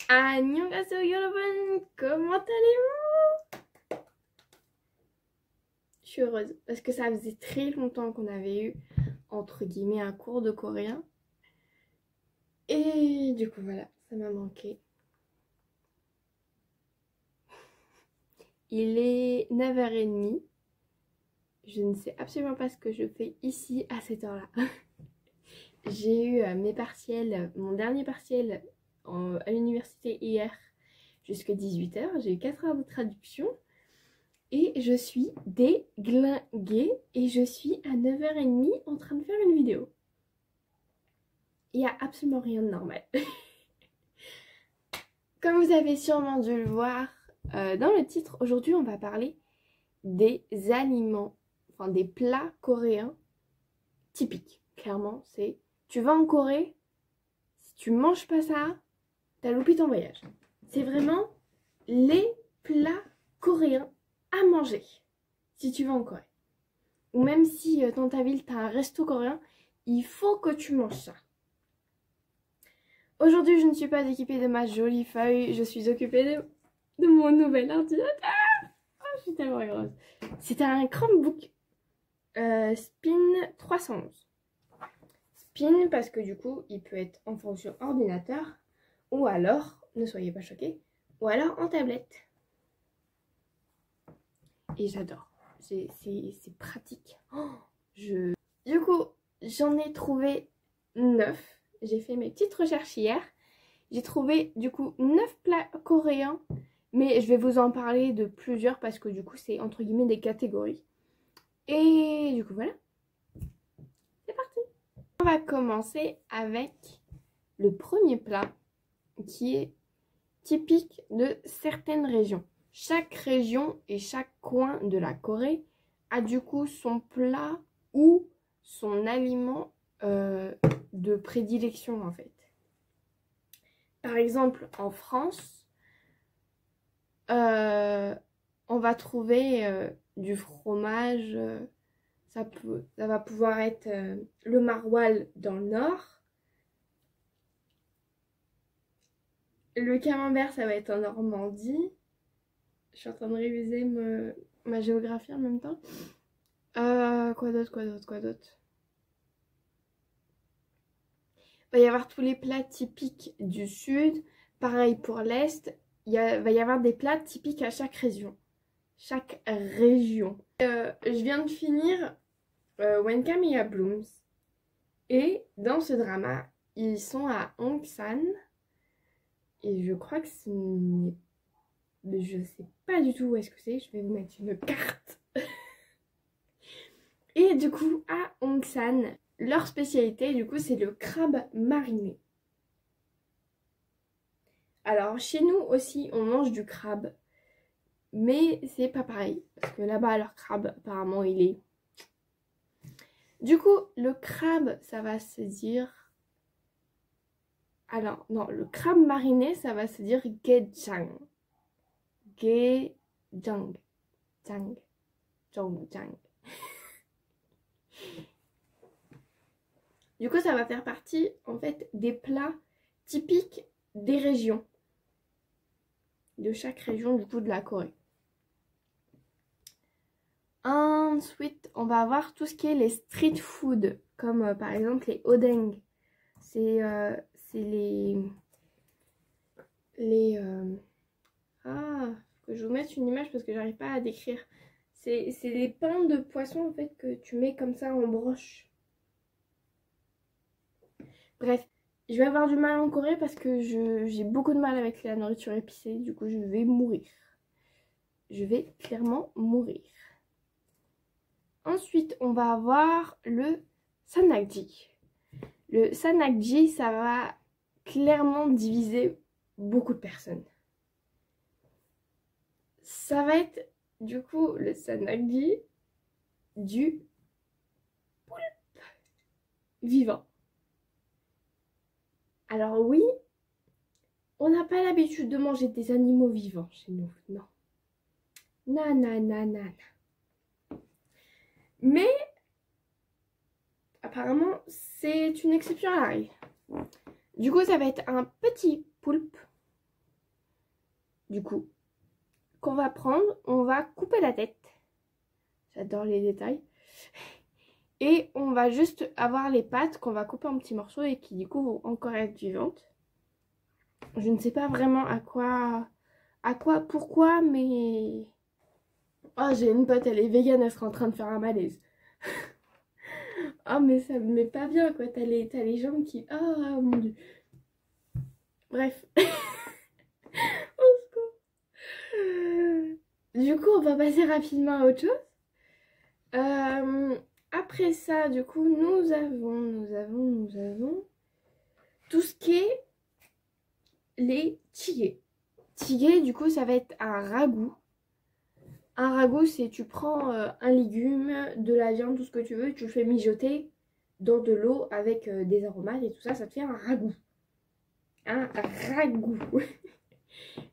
Annyeonghaseyo Yoroban, comment allez-vous? Je suis heureuse parce que ça faisait très longtemps qu'on avait eu, entre guillemets, un cours de coréen. Et du coup, voilà, ça m'a manqué. Il est 9h30. Je ne sais absolument pas ce que je fais ici à cette heure-là. J'ai eu mes partiels, mon dernier partiel à l'université hier jusqu'à 18h. J'ai eu 4 heures de traduction. Et je suis déglinguée et je suis à 9h30 en train de faire une vidéo. Il n'y a absolument rien de normal. Comme vous avez sûrement dû le voir dans le titre, aujourd'hui on va parler des aliments, enfin des plats coréens typiques. Clairement, c'est tu vas en Corée, si tu manges pas ça, t'as loupé ton voyage. C'est vraiment les plats coréens à manger si tu vas en Corée. Ou même si dans ta ville tu as un resto coréen, il faut que tu manges ça. Aujourd'hui, je ne suis pas équipée de ma jolie feuille, je suis occupée de mon nouvel ordinateur. Oh, je suis tellement heureuse. C'est un Chromebook Spin 311. Spin parce que du coup, il peut être en fonction ordinateur ou alors, ne soyez pas choqués, ou alors en tablette. Et j'adore. C'est pratique. Oh, Du coup, j'en ai trouvé 9. J'ai fait mes petites recherches hier. J'ai trouvé du coup 9 plats coréens. Mais je vais vous en parler de plusieurs parce que du coup c'est entre guillemets des catégories. Et du coup voilà. C'est parti. On va commencer avec le premier plat qui est typique de certaines régions. Chaque région et chaque coin de la Corée a du coup son plat ou son aliment de prédilection en fait. Par exemple en France, on va trouver du fromage, ça va pouvoir être le maroilles dans le nord. Le camembert, ça va être en Normandie. Je suis en train de réviser ma géographie en même temps. Quoi d'autre? Il va y avoir tous les plats typiques du sud. Pareil pour l'est. Va y avoir des plats typiques à chaque région. Je viens de finir Welcome à Blooms. Et dans ce drama, ils sont à Hongsan. Et je crois que je sais pas du tout où est-ce que c'est. Je vais vous mettre une carte. Et du coup, à Hongsan, leur spécialité, du coup, c'est le crabe mariné. Alors, chez nous aussi, on mange du crabe. Mais c'est pas pareil. Parce que là-bas, leur crabe, apparemment, il est... Du coup, le crabe, ça va se dire... Alors, non, le crabe mariné, ça va se dire gejang. Gejang. Jang. Du coup, ça va faire partie, en fait, des plats typiques des régions. De chaque région, du coup, de la Corée. Ensuite, on va avoir tout ce qui est les street food, comme par exemple les odeng. C'est faut que je vous mette une image parce que j'arrive pas à décrire. C'est les pains de poisson en fait que tu mets comme ça en broche. Bref, je vais avoir du mal en Corée parce que j'ai beaucoup de mal avec la nourriture épicée. Du coup, je vais mourir. Je vais clairement mourir. Ensuite, on va avoir le sanakji. Le sanakji, ça va clairement diviser beaucoup de personnes. Ça va être du coup le sanakji du poulpe vivant. Alors oui, on n'a pas l'habitude de manger des animaux vivants chez nous, non. Non. Mais apparemment, c'est une exception à la règle. Du coup, ça va être un petit poulpe du coup, qu'on va prendre, on va couper la tête. J'adore les détails. Et on va juste avoir les pattes qu'on va couper en petits morceaux et qui du coup vont encore être vivantes. Je ne sais pas vraiment pourquoi, mais... Oh, j'ai une pote, elle est végane, elle sera en train de faire un malaise. Oh, mais ça me met pas bien, quoi. T'as les jambes qui... Oh, mon Dieu. Bref. Au secours. Du coup, on va passer rapidement à autre chose. Après ça, du coup, nous avons tout ce qui est les tigés. Tigés, du coup, ça va être un ragoût. Un ragoût, c'est tu prends un légume, de la viande, tout ce que tu veux, tu le fais mijoter dans de l'eau avec des aromates et tout ça, ça te fait un ragoût. Un ragoût.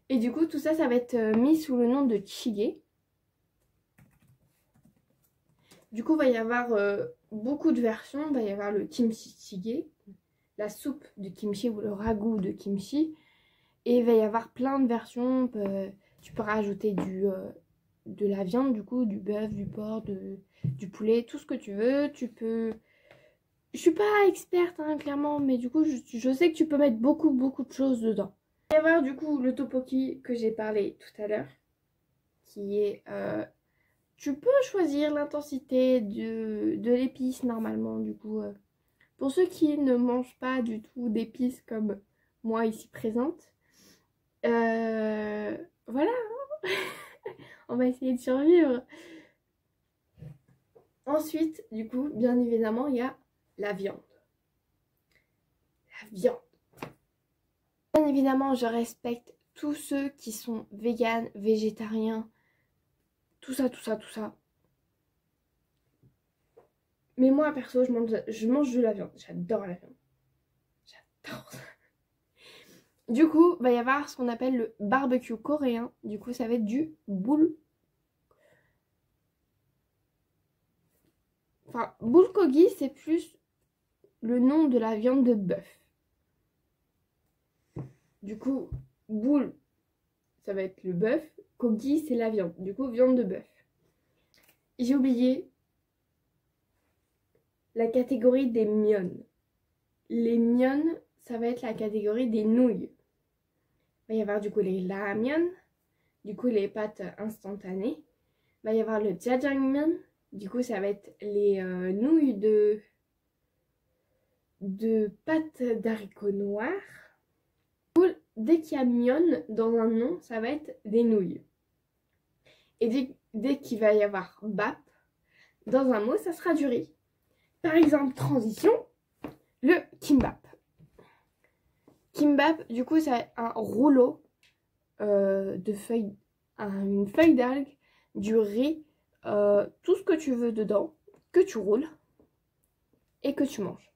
Et du coup, tout ça, ça va être mis sous le nom de chigé. Du coup, il va y avoir beaucoup de versions. Il va y avoir le kimchi jjigae, la soupe de kimchi ou le ragoût de kimchi. Et il va y avoir plein de versions. Tu peux rajouter de la viande, du coup, du bœuf, du porc, du poulet, tout ce que tu veux. Tu peux... Je suis pas experte, hein, clairement, mais du coup, je sais que tu peux mettre beaucoup de choses dedans. Il va y avoir du coup le tteokbokki que j'ai parlé tout à l'heure, qui est... tu peux choisir l'intensité de l'épice normalement, du coup. Pour ceux qui ne mangent pas du tout d'épices comme moi ici présente, voilà, on va essayer de survivre. Ensuite, du coup, bien évidemment, il y a la viande. La viande. Bien évidemment, je respecte tous ceux qui sont véganes, végétariens, tout ça. Mais moi, perso, je mange de la viande. J'adore la viande. J'adore ça. Du coup, il va y avoir ce qu'on appelle le barbecue coréen. Du coup, ça va être du Enfin, bulgogi, c'est plus le nom de la viande de bœuf. Du coup, boule, ça va être le bœuf. Kogi, c'est la viande. Du coup, viande de bœuf. J'ai oublié la catégorie des myeon. Les myeon, ça va être la catégorie des nouilles. Il va y avoir du coup les ramyeon, du coup les pâtes instantanées. Il va y avoir le jjajangmyeon, du coup ça va être les nouilles de pâtes d'haricots noirs. Dès qu'il y a myeon dans un nom, ça va être des nouilles. Et dès qu'il va y avoir bap, dans un mot, ça sera du riz. Par exemple, transition, le kimbap. Kimbap, du coup, c'est un rouleau de feuilles, une feuille d'algue, du riz, tout ce que tu veux dedans, que tu roules et que tu manges.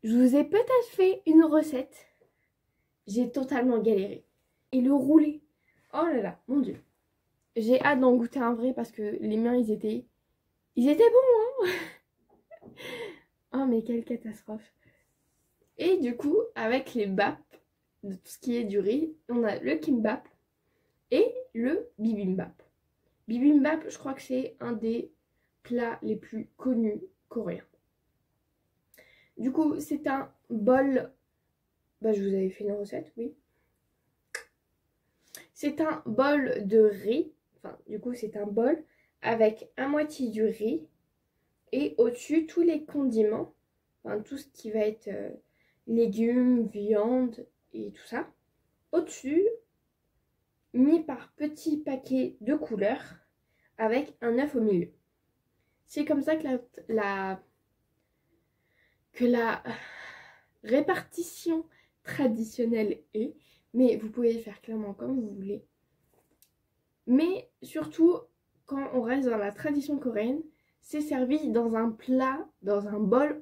Je vous ai peut-être fait une recette. J'ai totalement galéré. Et le rouler, oh là là, mon Dieu. J'ai hâte d'en goûter un vrai parce que les miens, ils étaient bons, hein. Oh, mais quelle catastrophe. Et du coup, avec les bap, de tout ce qui est du riz, on a le kimbap et le bibimbap. Bibimbap, je crois que c'est un des plats les plus connus coréens. Du coup, c'est un bol... Bah, je vous avais fait une recette, oui. C'est un bol de riz. Enfin, du coup, c'est un bol avec à moitié du riz. Et au-dessus, tous les condiments. Enfin, tout ce qui va être légumes, viande et tout ça. Au-dessus, mis par petits paquets de couleurs avec un œuf au milieu. C'est comme ça que la répartition traditionnelle est, mais vous pouvez le faire clairement comme vous voulez. Mais surtout, quand on reste dans la tradition coréenne, c'est servi dans un plat, dans un bol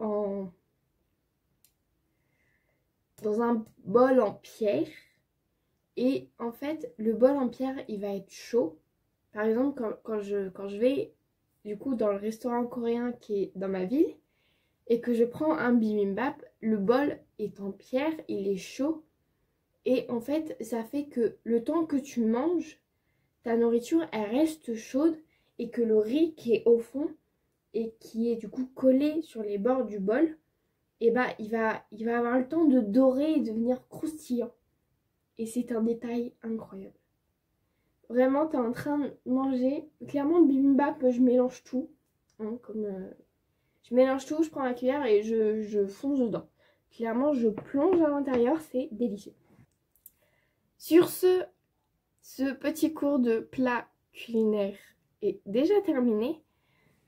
en pierre. Et en fait, le bol en pierre, il va être chaud. Par exemple, quand je vais du coup dans le restaurant coréen qui est dans ma ville et que je prends un bibimbap, le bol est en pierre, il est chaud Et en fait, ça fait que le temps que tu manges, ta nourriture, elle reste chaude et que le riz qui est au fond et qui est du coup collé sur les bords du bol, et bah il va avoir le temps de dorer et devenir croustillant. Et c'est un détail incroyable. Vraiment, t'es en train de manger. Clairement, le bibimbap, je mélange tout. Hein, je mélange tout, je prends la cuillère et je fonce dedans. Clairement, je plonge à l'intérieur, c'est délicieux. Sur ce petit cours de plat culinaire est déjà terminé.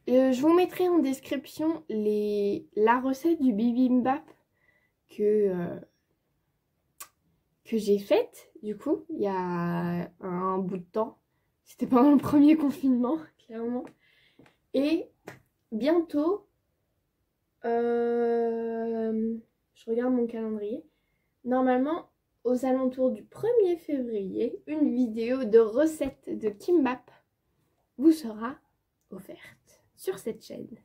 Je vous mettrai en description la recette du bibimbap que j'ai faite, du coup, il y a un bout de temps. C'était pendant le premier confinement, clairement. Et bientôt, je regarde mon calendrier. Normalement, aux alentours du 1er février, une vidéo de recette de kimbap vous sera offerte sur cette chaîne.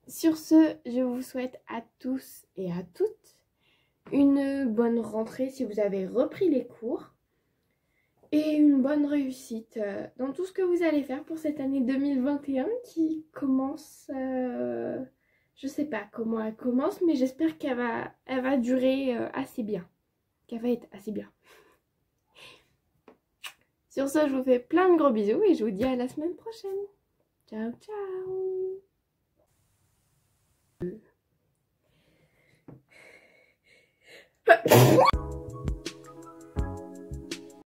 Sur ce, je vous souhaite à tous et à toutes une bonne rentrée si vous avez repris les cours et une bonne réussite dans tout ce que vous allez faire pour cette année 2021 qui commence, je sais pas comment elle commence, mais j'espère qu'elle va durer assez bien, qu'elle va être assez bien. Sur ce, je vous fais plein de gros bisous et je vous dis à la semaine prochaine. Ciao, ciao.